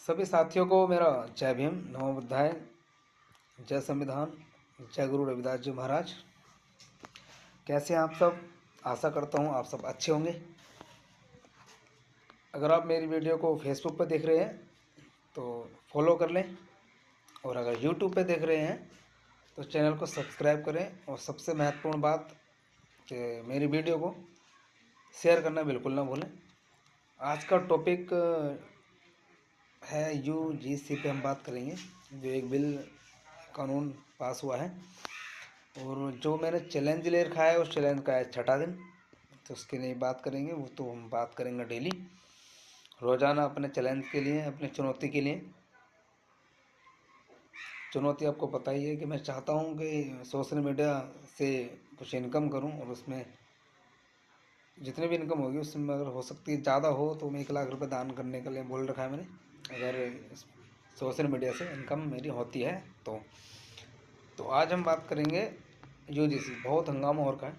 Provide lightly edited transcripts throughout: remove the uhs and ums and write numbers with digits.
सभी साथियों को मेरा जय भीम, नमो बुद्धाय, जय संविधान, जय गुरु रविदास जी महाराज। कैसे हैं आप सब? आशा करता हूँ आप सब अच्छे होंगे। अगर आप मेरी वीडियो को फेसबुक पर देख रहे हैं तो फॉलो कर लें, और अगर यूट्यूब पे देख रहे हैं तो चैनल को सब्सक्राइब करें। और सबसे महत्वपूर्ण बात कि मेरी वीडियो को शेयर करना बिल्कुल ना भूलें। आज का टॉपिक है यूजीसी पे हम बात करेंगे, जो एक बिल कानून पास हुआ है और जो मैंने चैलेंज ले रखा है उस चैलेंज का है छठा दिन। तो उसके लिए बात करेंगे, वो तो हम बात करेंगे डेली, रोज़ाना अपने चैलेंज के लिए, अपनी चुनौती के लिए। चुनौती आपको पता ही है कि मैं चाहता हूँ कि सोशल मीडिया से कुछ इनकम करूँ, और उसमें जितनी भी इनकम होगी उसमें अगर हो सकती है ज़्यादा हो तो मैं 1 लाख रुपए दान करने के लिए बोल रखा है मैंने, अगर सोशल मीडिया से इनकम मेरी होती है तो आज हम बात करेंगे यूजीसी। बहुत हंगामा हो रखा है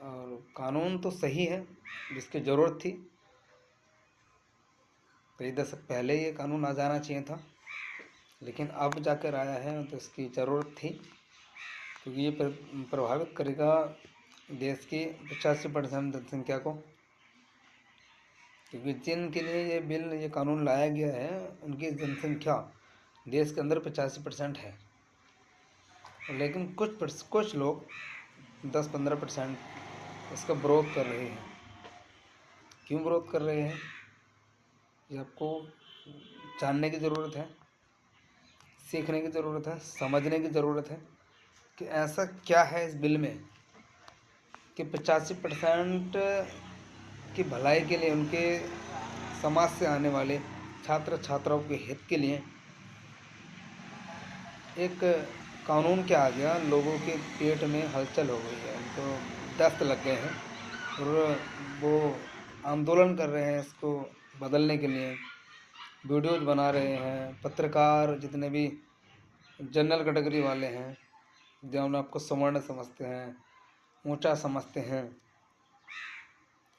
और कानून तो सही है, जिसकी ज़रूरत थी। कई दशक पहले ये कानून आ जाना चाहिए था, लेकिन अब जाकर आया है तो इसकी ज़रूरत थी, क्योंकि ये प्रभावित करेगा देश की 85% जनसंख्या को। क्योंकि जिनके लिए ये बिल, ये कानून लाया गया है, उनकी जनसंख्या देश के अंदर 85% है, लेकिन कुछ लोग 10-15% इसका विरोध कर रहे हैं। क्यों विरोध कर रहे हैं, ये आपको जानने की ज़रूरत है, सीखने की ज़रूरत है, समझने की ज़रूरत है कि ऐसा क्या है इस बिल में कि 85% की भलाई के लिए, उनके समाज से आने वाले छात्र छात्राओं के हित के लिए एक कानून क्या आ गया, लोगों के पेट में हलचल हो गई है, उनको दस्त लग गए हैं और वो आंदोलन कर रहे हैं इसको बदलने के लिए। वीडियोज़ बना रहे हैं, पत्रकार जितने भी जनरल कैटेगरी वाले हैं, जो आपको सवर्ण समझते हैं, ऊंचा समझते हैं,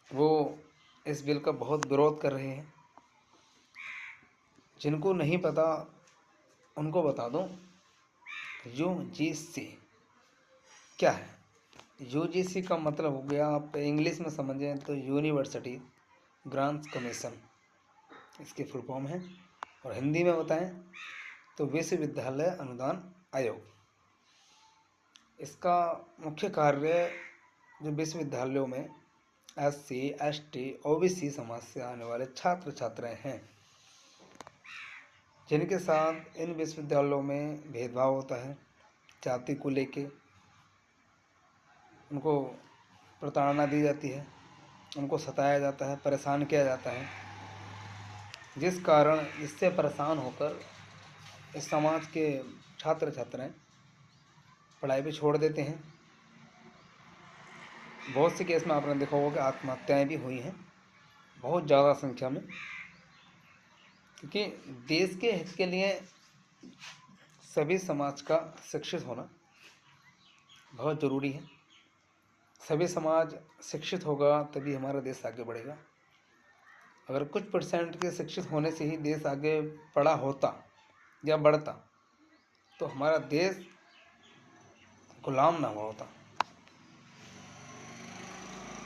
वो इस बिल का बहुत विरोध कर रहे हैं। जिनको नहीं पता उनको बता दूं, यूजीसी क्या है। यूजीसी का मतलब हो गया, आप इंग्लिश में समझें तो यूनिवर्सिटी ग्रांट्स कमीशन, इसकी फुल फॉर्म है। और हिंदी में बताएं तो विश्वविद्यालय अनुदान आयोग। इसका मुख्य कार्य जो विश्वविद्यालयों में SC, ST, OBC समाज से आने वाले छात्र छात्राएं हैं, जिनके साथ इन विश्वविद्यालयों में भेदभाव होता है, जाति को लेके उनको प्रताड़ना दी जाती है, उनको सताया जाता है, परेशान किया जाता है, जिस कारण इससे परेशान होकर इस समाज के छात्र छात्राएं पढ़ाई भी छोड़ देते हैं। बहुत से केस में आपने देखा होगा कि आत्महत्याएं भी हुई हैं, बहुत ज़्यादा संख्या में, क्योंकि देश के हित के लिए सभी समाज का शिक्षित होना बहुत ज़रूरी है। सभी समाज शिक्षित होगा तभी हमारा देश आगे बढ़ेगा। अगर कुछ % के शिक्षित होने से ही देश आगे बढ़ा होता या बढ़ता तो हमारा देश गुलाम ना हुआ होता।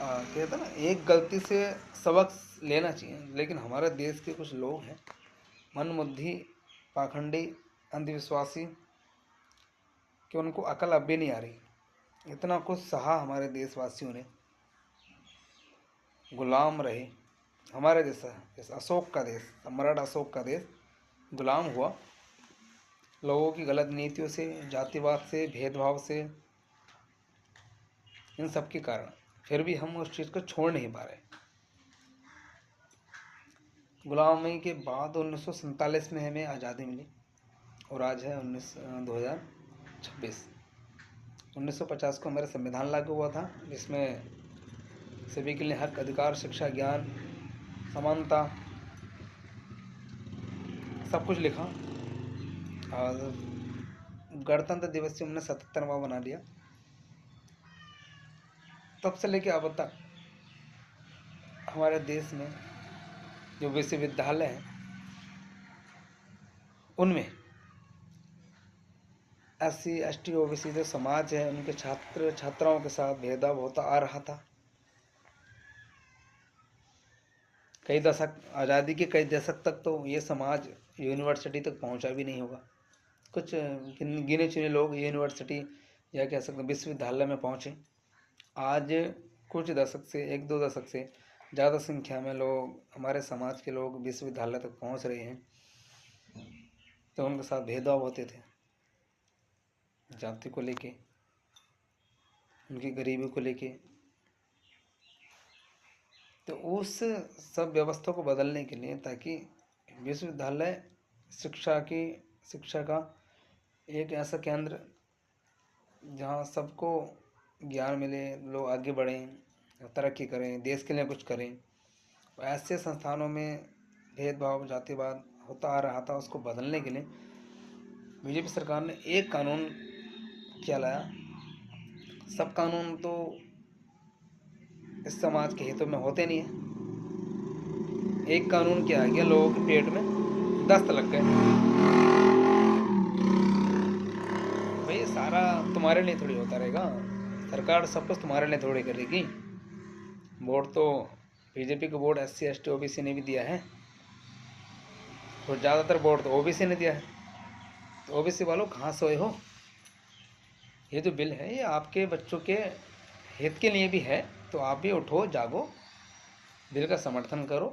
कहते ना, एक गलती से सबक लेना चाहिए, लेकिन हमारे देश के कुछ लोग हैं मनमुद्धि, पाखंडी, अंधविश्वासी, कि उनको अकल अब भी नहीं आ रही। इतना कुछ सहा हमारे देशवासियों ने, गुलाम रहे। हमारे जैसा इस अशोक का देश, सम्राट अशोक का देश गुलाम हुआ लोगों की गलत नीतियों से, जातिवाद से, भेदभाव से, इन सब के कारण। फिर भी हम उस चीज़ को छोड़ नहीं पा रहे। गुलामी के बाद 1947 में हमें आज़ादी मिली और आज है 2026। 1950 को हमारा संविधान लागू हुआ था, जिसमें सभी के लिए हक, अधिकार, शिक्षा, ज्ञान, समानता, सब कुछ लिखा। और गणतंत्र दिवस से हमने 77वां बना दिया। तब से लेकर अब तक हमारे देश में जो विश्वविद्यालय हैं उनमें SC ST OBC जो समाज है उनके छात्र छात्राओं के साथ भेदभाव होता आ रहा था। कई दशक, आज़ादी के कई दशक तक तो ये समाज यूनिवर्सिटी तक पहुंचा भी नहीं होगा। कुछ गिने चुने लोग यूनिवर्सिटी या कह सकते विश्वविद्यालय में पहुंचे। आज कुछ दशक से, 1-2 दशक से ज़्यादा संख्या में लोग, हमारे समाज के लोग विश्वविद्यालय तक पहुंच रहे हैं। तो उनके साथ भेदभाव होते थे जाति को लेके, उनकी गरीबी को लेके। तो उस सब व्यवस्था को बदलने के लिए, ताकि विश्वविद्यालय शिक्षा का एक ऐसा केंद्र जहाँ सबको ज्ञान मिले, लोग आगे बढ़ें, तरक्की करें, देश के लिए कुछ करें, ऐसे संस्थानों में भेदभाव, जातिवाद होता आ रहा था। उसको बदलने के लिए बीजेपी सरकार ने एक कानून क्या लाया। सब कानून तो इस समाज के हितों में होते नहीं है। एक कानून क्या आ गया, लोगों के पेट में दस्त लग गए। भाई सारा तुम्हारे लिए थोड़ी होता रहेगा, सरकार सब कुछ तुम्हारे लिए थोड़ी करेगी। वोट तो बीजेपी को वोट SC ST OBC ने भी दिया है, और ज़्यादातर वोट तो OBC ने दिया है। तो OBC वालों कहाँ सोए हो? ये जो बिल है ये आपके बच्चों के हित के लिए भी है, तो आप भी उठो, जागो, बिल का समर्थन करो।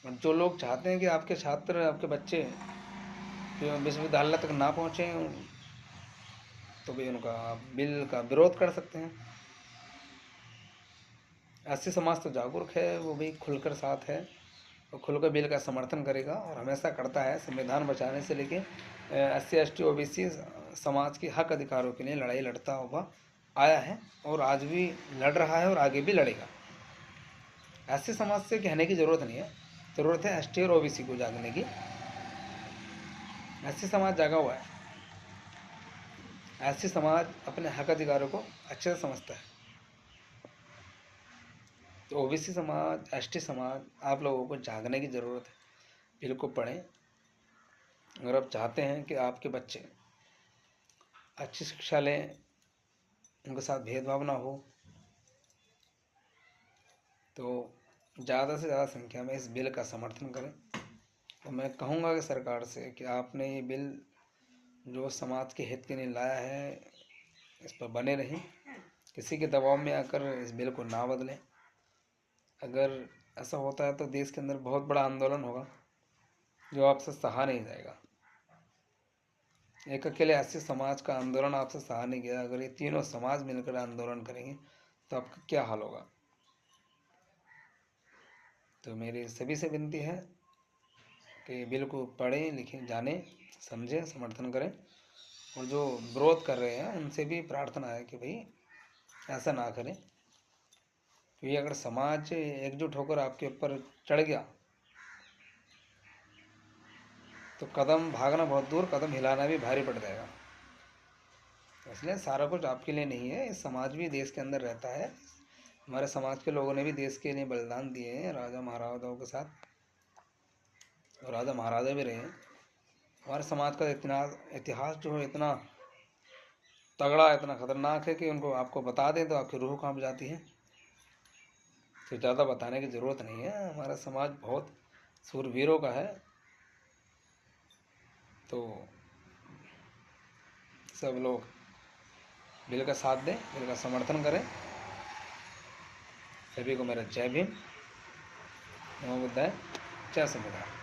और जो लोग चाहते हैं कि आपके छात्र, आपके बच्चे विश्वविद्यालय तक ना पहुँचे, तो भी उनका बिल का विरोध कर सकते हैं। SC समाज तो जागरूक है, वो भी खुलकर साथ है और खुलकर बिल का समर्थन करेगा, और हमेशा करता है। संविधान बचाने से लेके SC ST OBC समाज के हक अधिकारों के लिए लड़ाई लड़ता हुआ आया है, और आज भी लड़ रहा है, और आगे भी लड़ेगा। SC समाज से कहने की ज़रूरत नहीं है, ज़रूरत है ST और OBC को जागने की। SC समाज जागा हुआ है। SC समाज अपने हक अधिकारों को अच्छे से समझता है। तो OBC समाज, ST समाज, आप लोगों को जागने की ज़रूरत है। बिल को पढ़ें। अगर आप चाहते हैं कि आपके बच्चे अच्छी शिक्षा लें, उनके साथ भेदभाव ना हो, तो ज़्यादा से ज़्यादा संख्या में इस बिल का समर्थन करें। और मैं कहूँगा कि सरकार से कि आपने ये बिल जो समाज के हित के लिए लाया है, इस पर बने रहें, किसी के दबाव में आकर इस बिल को ना बदलें। अगर ऐसा होता है तो देश के अंदर बहुत बड़ा आंदोलन होगा जो आपसे सहा नहीं जाएगा। एक अकेले SC समाज का आंदोलन आपसे सहा नहीं गया, अगर ये तीनों समाज मिलकर आंदोलन करेंगे तो आपका क्या हाल होगा। तो मेरी सभी से विनती है कि बिल को पढ़ें, लिखें, जानें, समझें, समर्थन करें। और जो विरोध कर रहे हैं उनसे भी प्रार्थना है कि भाई ऐसा ना करें, क्योंकि अगर समाज एकजुट होकर आपके ऊपर चढ़ गया तो कदम भागना बहुत दूर, कदम हिलाना भी भारी पड़ जाएगा। इसलिए सारा कुछ आपके लिए नहीं है, समाज भी देश के अंदर रहता है। हमारे समाज के लोगों ने भी देश के लिए बलिदान दिए हैं राजा महाराजाओं के साथ, और राजा महाराजा भी रहे हैं। हमारे समाज का इतिहास जो है इतना तगड़ा, इतना खतरनाक है कि उनको आपको बता दें तो आपकी रूह कांप जाती है। तो ज़्यादा बताने की ज़रूरत नहीं है। हमारा समाज बहुत सूरवीरों का है। तो सब लोग बिल का साथ दें, बिल का समर्थन करें। सभी को मेरा जय भीम, नमो बुद्धाय, जय संविधान।